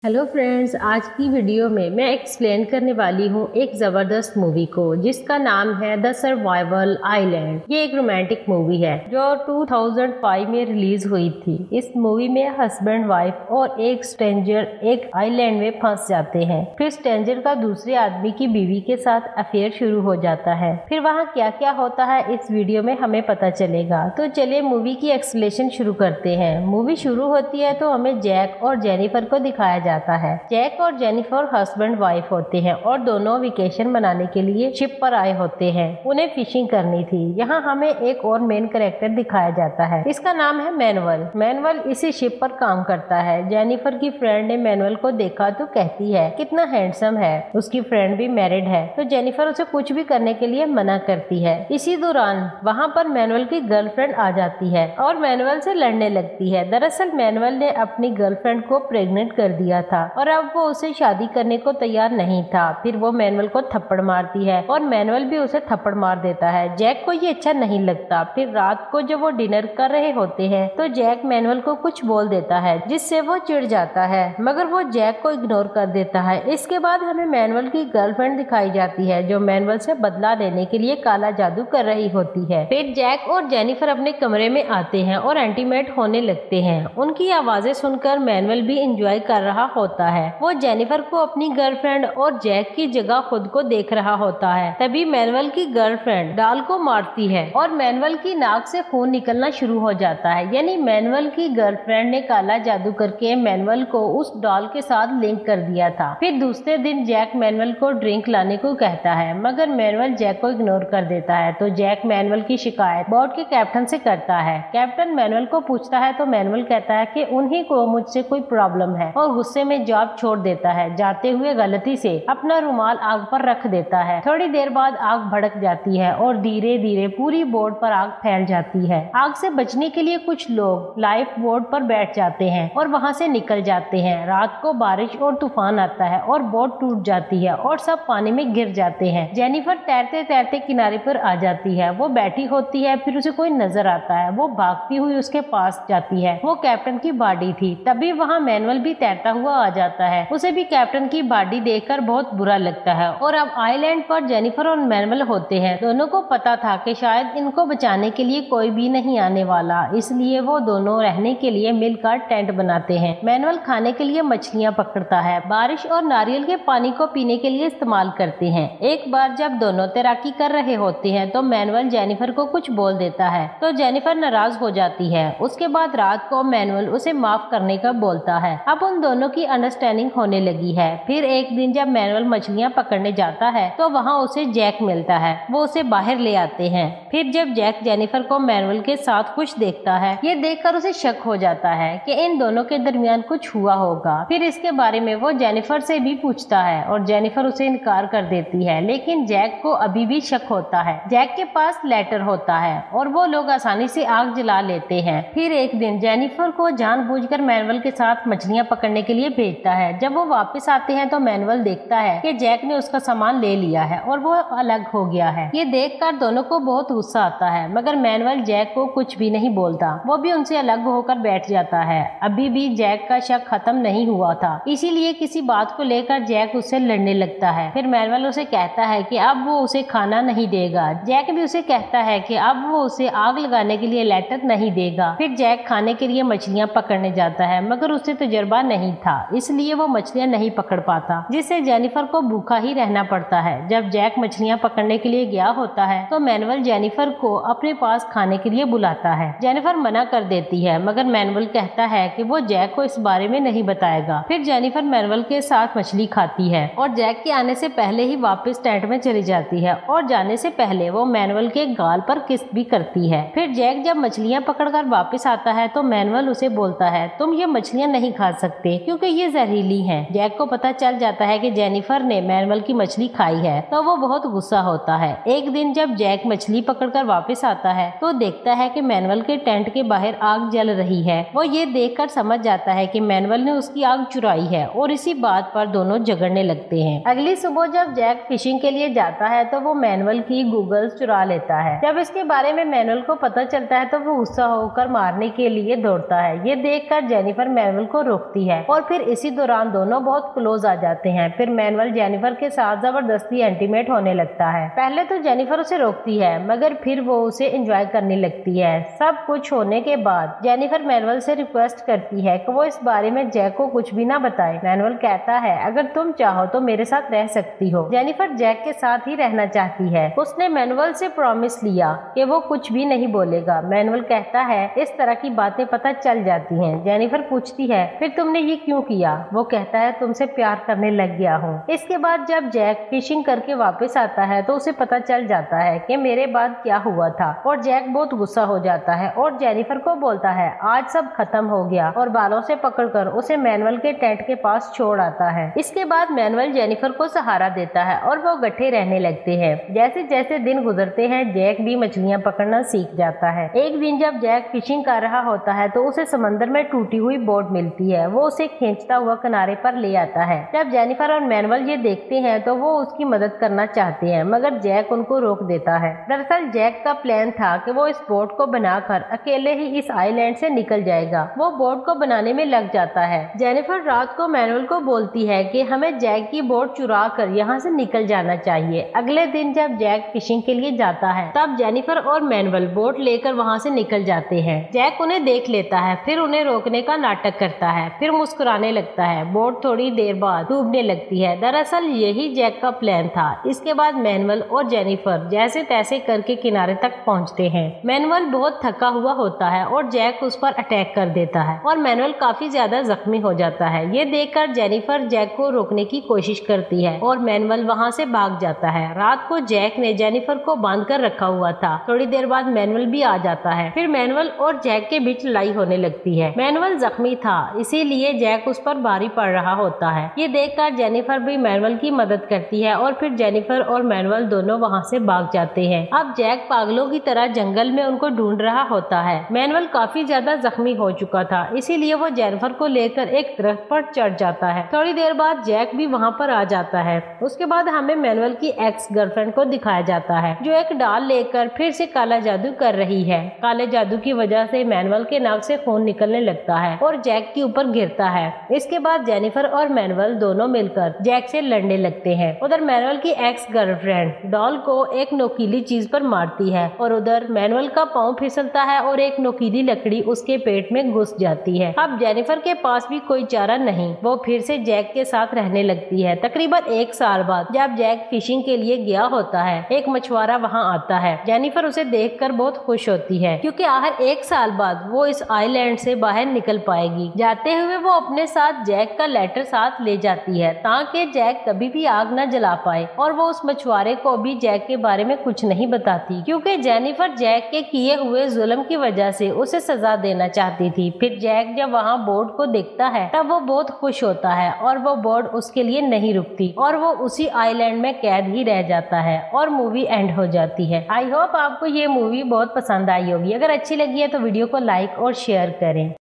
Hello friends, आज की video में मैं एक्सप्लेन करने वाली हूँ एक ज़बरदस्त मूवी को जिसका नाम है द सर्वाइवल आइलैंड। ये एक रोमांटिक मूवी है जो 2005 में रिलीज हुई थी। इस मूवी में हस्बैंड वाइफ और एक स्ट्रेंजर एक आइलैंड में फंस जाते हैं। फिर स्ट्रेंजर का दूसरे आदमी की बीवी के साथ अफेयर शुरू हो जाता है। फिर वहाँ क्या क्या होता है इस वीडियो में हमें पता चलेगा। तो चलिए मूवी की एक्सप्लेनेशन शुरू करते हैं। मूवी शुरू होती है तो हमें जैक और जेनिफर को दिखाया जाता है। जैक और जेनिफर हस्बैंड वाइफ होते हैं और दोनों वेकेशन मनाने के लिए शिप पर आए होते हैं। उन्हें फिशिंग करनी थी। यहाँ हमें एक और मेन कैरेक्टर दिखाया जाता है। इसका नाम है मैनुअल। मैनुअल इसी शिप पर काम करता है। जेनिफर की फ्रेंड ने मैनुअल को देखा तो कहती है कितना हैंडसम है। उसकी फ्रेंड भी मैरिड है तो जेनिफर उसे कुछ भी करने के लिए मना करती है। इसी दौरान वहाँ पर मैनुअल की गर्लफ्रेंड आ जाती है और मैनुअल से लड़ने लगती है। दरअसल मैनुअल ने अपनी गर्लफ्रेंड को प्रेग्नेंट कर दिया था और अब वो उसे शादी करने को तैयार नहीं था। फिर वो मैनुअल को थप्पड़ मारती है और मैनुअल भी उसे थप्पड़ मार देता है। जैक को ये अच्छा नहीं लगता। फिर रात को जब वो डिनर कर रहे होते हैं तो जैक मैनुअल को कुछ बोल देता है जिससे वो चिढ़ जाता है, मगर वो जैक को इग्नोर कर देता है। इसके बाद हमें मैनुअल की गर्लफ्रेंड दिखाई जाती है जो मैनुअल से बदला लेने के लिए काला जादू कर रही होती है। फिर जैक और जेनिफर अपने कमरे में आते हैं और इंटीमेट होने लगते हैं। उनकी आवाजें सुनकर मैनुअल भी एंजॉय कर रहा होता है। वो जेनिफर को अपनी गर्लफ्रेंड और जैक की जगह खुद को देख रहा होता है। तभी मैनुअल की गर्लफ्रेंड डॉल को मारती है और मैनुअल की नाक से खून निकलना शुरू हो जाता है। यानी मैनुअल की गर्लफ्रेंड ने काला जादू करके मैनुअल को उस डॉल के साथ लिंक कर दिया था। फिर दूसरे दिन जैक मैनुअल को ड्रिंक लाने को कहता है, मगर मैनुअल जैक को इग्नोर कर देता है। तो जैक मैनुअल की शिकायत बोट के कैप्टन से करता है। कैप्टन मैनुअल को पूछता है तो मैनुअल कहता है कि उन्हीं को मुझसे कोई प्रॉब्लम है और गुस्से में जॉब छोड़ देता है। जाते हुए गलती से अपना रुमाल आग पर रख देता है। थोड़ी देर बाद आग भड़क जाती है और धीरे धीरे पूरी बोट पर आग फैल जाती है। आग से बचने के लिए कुछ लोग लाइफ बोट पर बैठ जाते हैं और वहां से निकल जाते हैं। रात को बारिश और तूफान आता है और बोट टूट जाती है और सब पानी में गिर जाते हैं। जेनिफर तैरते तैरते किनारे पर आ जाती है। वो बैठी होती है, फिर उसे कोई नजर आता है। वो भागती हुई उसके पास जाती है। वो कैप्टन की बॉडी थी। तभी वहाँ मैनुअल भी तैरता हुआ आ जाता है। उसे भी कैप्टन की बॉडी देखकर बहुत बुरा लगता है। और अब आइलैंड पर जेनिफर और मैनुअल होते हैं। दोनों को पता था कि शायद इनको बचाने के लिए कोई भी नहीं आने वाला, इसलिए वो दोनों रहने के लिए मिलकर टेंट बनाते हैं। मैनुअल खाने के लिए मछलियाँ पकड़ता है। बारिश और नारियल के पानी को पीने के लिए इस्तेमाल करते हैं। एक बार जब दोनों तैराकी कर रहे होते हैं तो मैनुअल जेनिफर को कुछ बोल देता है तो जेनिफर नाराज हो जाती है। उसके बाद रात को मैनुअल उसे माफ करने का बोलता है। अब उन दोनों की अंडरस्टैंडिंग होने लगी है। फिर एक दिन जब मैनुअल मछलियाँ पकड़ने जाता है तो वहाँ उसे जैक मिलता है। वो उसे बाहर ले आते हैं। फिर जब जैक जेनिफर को मैनुअल के साथ कुछ देखता है, ये देखकर उसे शक हो जाता है कि इन दोनों के दरमियान कुछ हुआ होगा। फिर इसके बारे में वो जेनिफर से भी पूछता है और जेनिफर उसे इनकार कर देती है, लेकिन जैक को अभी भी शक होता है। जैक के पास लेटर होता है और वो लोग आसानी से आग जला लेते हैं। फिर एक दिन जेनिफर को जानबूझकर मैनुअल के साथ मछलियाँ पकड़ने के लिए भेजता है। जब वो वापस आते हैं तो मैनुअल देखता है कि जैक ने उसका सामान ले लिया है और वो अलग हो गया है। ये देखकर दोनों को बहुत गुस्सा आता है, मगर मैनुअल जैक को कुछ भी नहीं बोलता। वो भी उनसे अलग होकर बैठ जाता है। अभी भी जैक का शक खत्म नहीं हुआ था, इसीलिए किसी बात को लेकर जैक उससे लड़ने लगता है। फिर मैनुअल उसे कहता है कि अब वो उसे खाना नहीं देगा। जैक भी उसे कहता है कि अब वो उसे आग लगाने के लिए लेटर नहीं देगा। फिर जैक खाने के लिए मछलियाँ पकड़ने जाता है, मगर उसे तजुर्बा नहीं था, इसलिए वो मछलियाँ नहीं पकड़ पाता, जिससे जेनिफर को भूखा ही रहना पड़ता है। जब जैक मछलियाँ पकड़ने के लिए गया होता है तो मैनुअल जेनिफर को अपने पास खाने के लिए बुलाता है। जेनिफर मना कर देती है, मगर मैनुअल कहता है कि वो जैक को इस बारे में नहीं बताएगा। फिर जेनिफर मैनुअल के साथ मछली खाती है और जैक के आने से पहले ही वापस टेंट में चली जाती है और जाने से पहले वो मैनुअल के गाल पर किस भी करती है। फिर जैक जब मछलियाँ पकड़कर वापस आता है तो मैनुअल उसे बोलता है, तुम ये मछलियाँ नहीं खा सकते क्योंकि ये जहरीली हैं। जैक को पता चल जाता है कि जेनिफर ने मैनुअल की मछली खाई है तो वो बहुत गुस्सा होता है। एक दिन जब जैक मछली पकड़कर वापस आता है तो देखता है कि मैनुअल के टेंट के बाहर आग जल रही है। वो ये देखकर समझ जाता है कि मैनुअल ने उसकी आग चुराई है और इसी बात पर दोनों झगड़ने लगते हैं। अगली सुबह जब जैक फिशिंग के लिए जाता है तो वो मैनुअल की गूगल्स चुरा लेता है। जब इसके बारे में मैनुअल को पता चलता है तो वो गुस्सा होकर मारने के लिए दौड़ता है। ये देखकर जेनिफर मैनुअल को रोकती है और फिर फिर इसी दौरान दोनों बहुत क्लोज आ जाते हैं। फिर मैनुअल जेनिफर के साथ जबरदस्ती इंटीमेट होने लगता है। पहले तो जेनिफर उसे रोकती है मगर फिर वो उसे एंजॉय करने लगती है। सब कुछ होने के बाद जेनिफर मैनुअल से रिक्वेस्ट करती है कि वो इस बारे में जैक को कुछ भी ना बताए। मैनुअल कहता है अगर तुम चाहो तो मेरे साथ रह सकती हो। जेनिफर जैक के साथ ही रहना चाहती है। उसने मैनुअल से प्रॉमिस लिया कि वो कुछ भी नहीं बोलेगा। मैनुअल कहता है इस तरह की बातें पता चल जाती हैं। जेनिफर पूछती है फिर तुमने ये क्यों किया? वो कहता है तुमसे प्यार करने लग गया हूँ। इसके बाद जब जैक फिशिंग करके वापस आता है तो उसे पता चल जाता है कि मेरे बाद क्या हुआ था और जैक बहुत गुस्सा हो जाता है और जेनिफर को बोलता है आज सब खत्म हो गया और बालों से पकड़कर उसे मैनुअल के टेंट के पास छोड़ आता है। इसके बाद मैनुअल जेनिफर को सहारा देता है और वो गट्ठे रहने लगते हैं। जैसे जैसे दिन गुजरते हैं जैक भी मछलियाँ पकड़ना सीख जाता है। एक दिन जब जैक फिशिंग कर रहा होता है तो उसे समंदर में टूटी हुई बोट मिलती है। वो उसे खींचता हुआ किनारे पर ले आता है। जब जेनिफर और मैनुअल ये देखते हैं तो वो उसकी मदद करना चाहते हैं मगर जैक उनको रोक देता है। दरअसल जैक का प्लान था कि वो इस बोट को बनाकर अकेले ही इस आइलैंड से निकल जाएगा। वो बोट को बनाने में लग जाता है। जेनिफर रात को मैनुअल को बोलती है कि हमें जैक की बोट चुरा कर यहाँ से निकल जाना चाहिए। अगले दिन जब जैक फिशिंग के लिए जाता है तब जेनिफर और मैनुअल बोट लेकर वहाँ से निकल जाते हैं। जैक उन्हें देख लेता है, फिर उन्हें रोकने का नाटक करता है, फिर मुस्कुराने लगता है। बोट थोड़ी देर बाद डूबने लगती है। दरअसल यही जैक का प्लान था। इसके बाद मैनुअल और जेनिफर जैसे तैसे करके किनारे तक पहुँचते हैं। मैनुअल बहुत थका हुआ होता है और जैक उस पर अटैक कर देता है और मैनुअल काफी ज्यादा जख्मी हो जाता है। ये देखकर जेनिफर जैक को रोकने की कोशिश करती है और मैनुअल वहाँ से भाग जाता है। रात को जैक ने जेनिफर को बांध कर रखा हुआ था। थोड़ी देर बाद मैनुअल भी आ जाता है। फिर मैनुअल और जैक के बीच लड़ाई होने लगती है। मैनुअल जख्मी था इसीलिए जैक उस पर भारी पड़ रहा होता है। ये देखकर जेनिफर भी मैनुअल की मदद करती है और फिर जेनिफर और मैनुअल दोनों वहाँ से भाग जाते हैं। अब जैक पागलों की तरह जंगल में उनको ढूंढ रहा होता है। मैनुअल काफी ज्यादा जख्मी हो चुका था इसीलिए वो जेनिफर को लेकर एक दरख्त पर चढ़ जाता है। थोड़ी देर बाद जैक भी वहाँ पर आ जाता है। उसके बाद हमें मैनुअल की एक्स गर्लफ्रेंड को दिखाया जाता है जो एक डाल लेकर फिर से काला जादू कर रही है। काले जादू की वजह से मैनुअल के नाक से खून निकलने लगता है और जैक के ऊपर गिरता है। इसके बाद जेनिफर और मैनुअल दोनों मिलकर जैक से लड़ने लगते हैं। उधर मैनुअल की एक्स गर्लफ्रेंड डॉल को एक नोकीली चीज पर मारती है और उधर मैनुअल का पाँव फिसलता है और एक नोकीली लकड़ी उसके पेट में घुस जाती है। अब जेनिफर के पास भी कोई चारा नहीं। वो फिर से जैक के साथ रहने लगती है। तकरीबन 1 साल बाद जब जैक फिशिंग के लिए गया होता है एक मछुआरा वहाँ आता है। जेनिफर उसे देखकर बहुत खुश होती है क्योंकि आखिर 1 साल बाद वो इस आइलैंड से बाहर निकल पाएगी। जाते हुए वो अपने साथ जैक का लेटर साथ ले जाती है ताकि जैक कभी भी आग न जला पाए और वो उस मछुआरे को भी जैक के बारे में कुछ नहीं बताती क्योंकि जेनिफर जैक के किए हुए जुल्म की वजह से उसे सजा देना चाहती थी। फिर जैक जब वहाँ बोर्ड को देखता है तब वो बहुत खुश होता है और वो बोर्ड उसके लिए नहीं रुकती और वो उसी आइलैंड में कैद ही रह जाता है और मूवी एंड हो जाती है। आई होप आपको ये मूवी बहुत पसंद आई होगी। अगर अच्छी लगी है तो वीडियो को लाइक और शेयर करें।